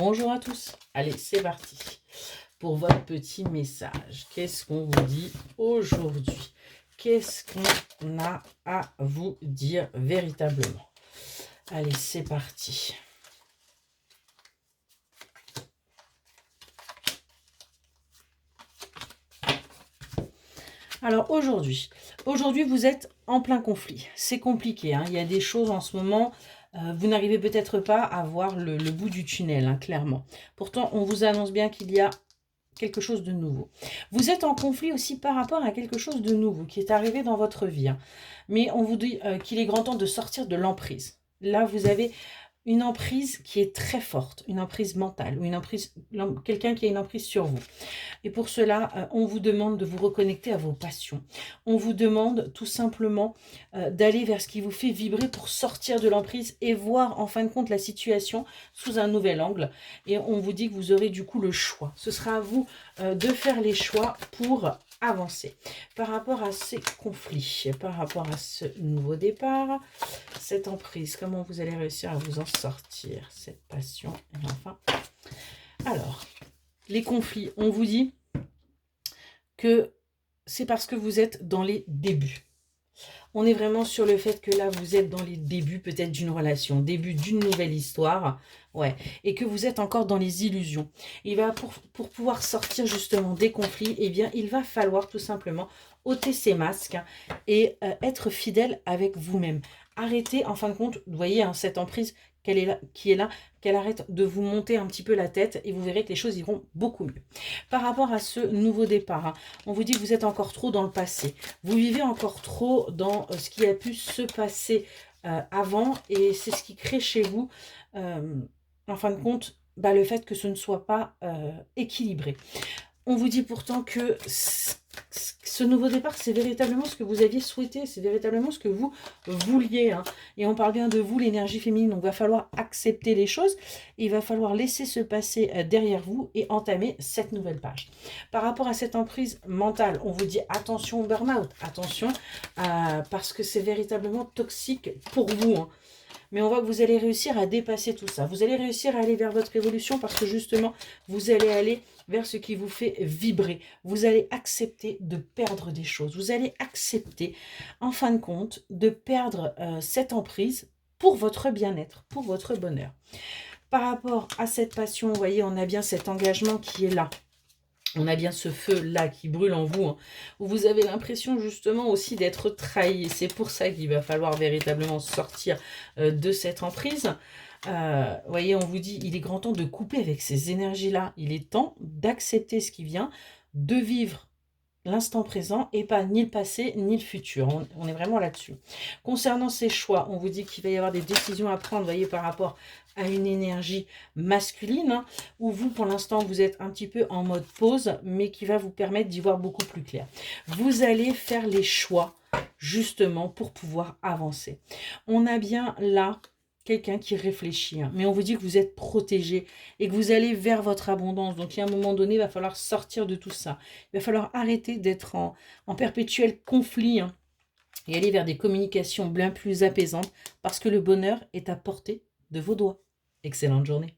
Bonjour à tous. Allez, c'est parti pour votre petit message. Qu'est-ce qu'on vous dit aujourd'hui? Qu'est-ce qu'on a à vous dire véritablement? Allez, c'est parti. Alors aujourd'hui, vous êtes en plein conflit. C'est compliqué, hein. Il y a des choses en ce moment, vous n'arrivez peut-être pas à voir le bout du tunnel, hein, clairement. Pourtant, on vous annonce bien qu'il y a quelque chose de nouveau. Vous êtes en conflit aussi par rapport à quelque chose de nouveau qui est arrivé dans votre vie, hein. Mais on vous dit qu'il est grand temps de sortir de l'emprise. Là, vous avez une emprise qui est très forte, une emprise mentale, ou une emprise, quelqu'un qui a une emprise sur vous. Et pour cela, on vous demande de vous reconnecter à vos passions. On vous demande tout simplement d'aller vers ce qui vous fait vibrer pour sortir de l'emprise et voir en fin de compte la situation sous un nouvel angle. Et on vous dit que vous aurez du coup le choix. Ce sera à vous de faire les choix pour avancer. Par rapport à ces conflits, par rapport à ce nouveau départ, cette emprise, comment vous allez réussir à vous en sortir, cette passion, et enfin. Alors, les conflits, on vous dit que c'est parce que vous êtes dans les débuts. On est vraiment sur le fait que là, vous êtes dans les débuts peut-être d'une relation, début d'une nouvelle histoire, ouais, et que vous êtes encore dans les illusions. Il va pour pouvoir sortir justement des conflits, eh bien, il va falloir tout simplement ôter ses masques et être fidèle avec vous-même. Arrêtez, en fin de compte, vous voyez, hein, cette emprise qui est là, qu'elle arrête de vous monter un petit peu la tête et vous verrez que les choses iront beaucoup mieux. Par rapport à ce nouveau départ, hein, on vous dit que vous êtes encore trop dans le passé. Vous vivez encore trop dans ce qui a pu se passer avant et c'est ce qui crée chez vous, en fin de compte, le fait que ce ne soit pas équilibré. On vous dit pourtant que ce nouveau départ, c'est véritablement ce que vous aviez souhaité, c'est véritablement ce que vous vouliez, hein. Et on parle bien de vous, l'énergie féminine, donc il va falloir accepter les choses, et il va falloir laisser se passer derrière vous et entamer cette nouvelle page. Par rapport à cette emprise mentale, on vous dit attention au burn-out, attention, parce que c'est véritablement toxique pour vous, hein. Mais on voit que vous allez réussir à dépasser tout ça. Vous allez réussir à aller vers votre évolution parce que justement, vous allez aller vers ce qui vous fait vibrer. Vous allez accepter de perdre des choses. Vous allez accepter, en fin de compte, de perdre cette emprise pour votre bien-être, pour votre bonheur. Par rapport à cette passion, vous voyez, on a bien cet engagement qui est là. On a bien ce feu-là qui brûle en vous, hein, où vous avez l'impression justement aussi d'être trahi. C'est pour ça qu'il va falloir véritablement sortir de cette emprise. Voyez, on vous dit, il est grand temps de couper avec ces énergies-là. Il est temps d'accepter ce qui vient, de vivre l'instant présent et pas ni le passé ni le futur. On est vraiment là-dessus. Concernant ces choix, on vous dit qu'il va y avoir des décisions à prendre, voyez, par rapport à une énergie masculine, hein, où vous, pour l'instant, vous êtes un petit peu en mode pause, mais qui va vous permettre d'y voir beaucoup plus clair. Vous allez faire les choix, justement, pour pouvoir avancer. On a bien là quelqu'un qui réfléchit, hein, mais on vous dit que vous êtes protégé et que vous allez vers votre abondance. Donc, il y a un moment donné, il va falloir sortir de tout ça. Il va falloir arrêter d'être en perpétuel conflit, hein, et aller vers des communications bien plus apaisantes parce que le bonheur est à portée de vos doigts. Excellente journée.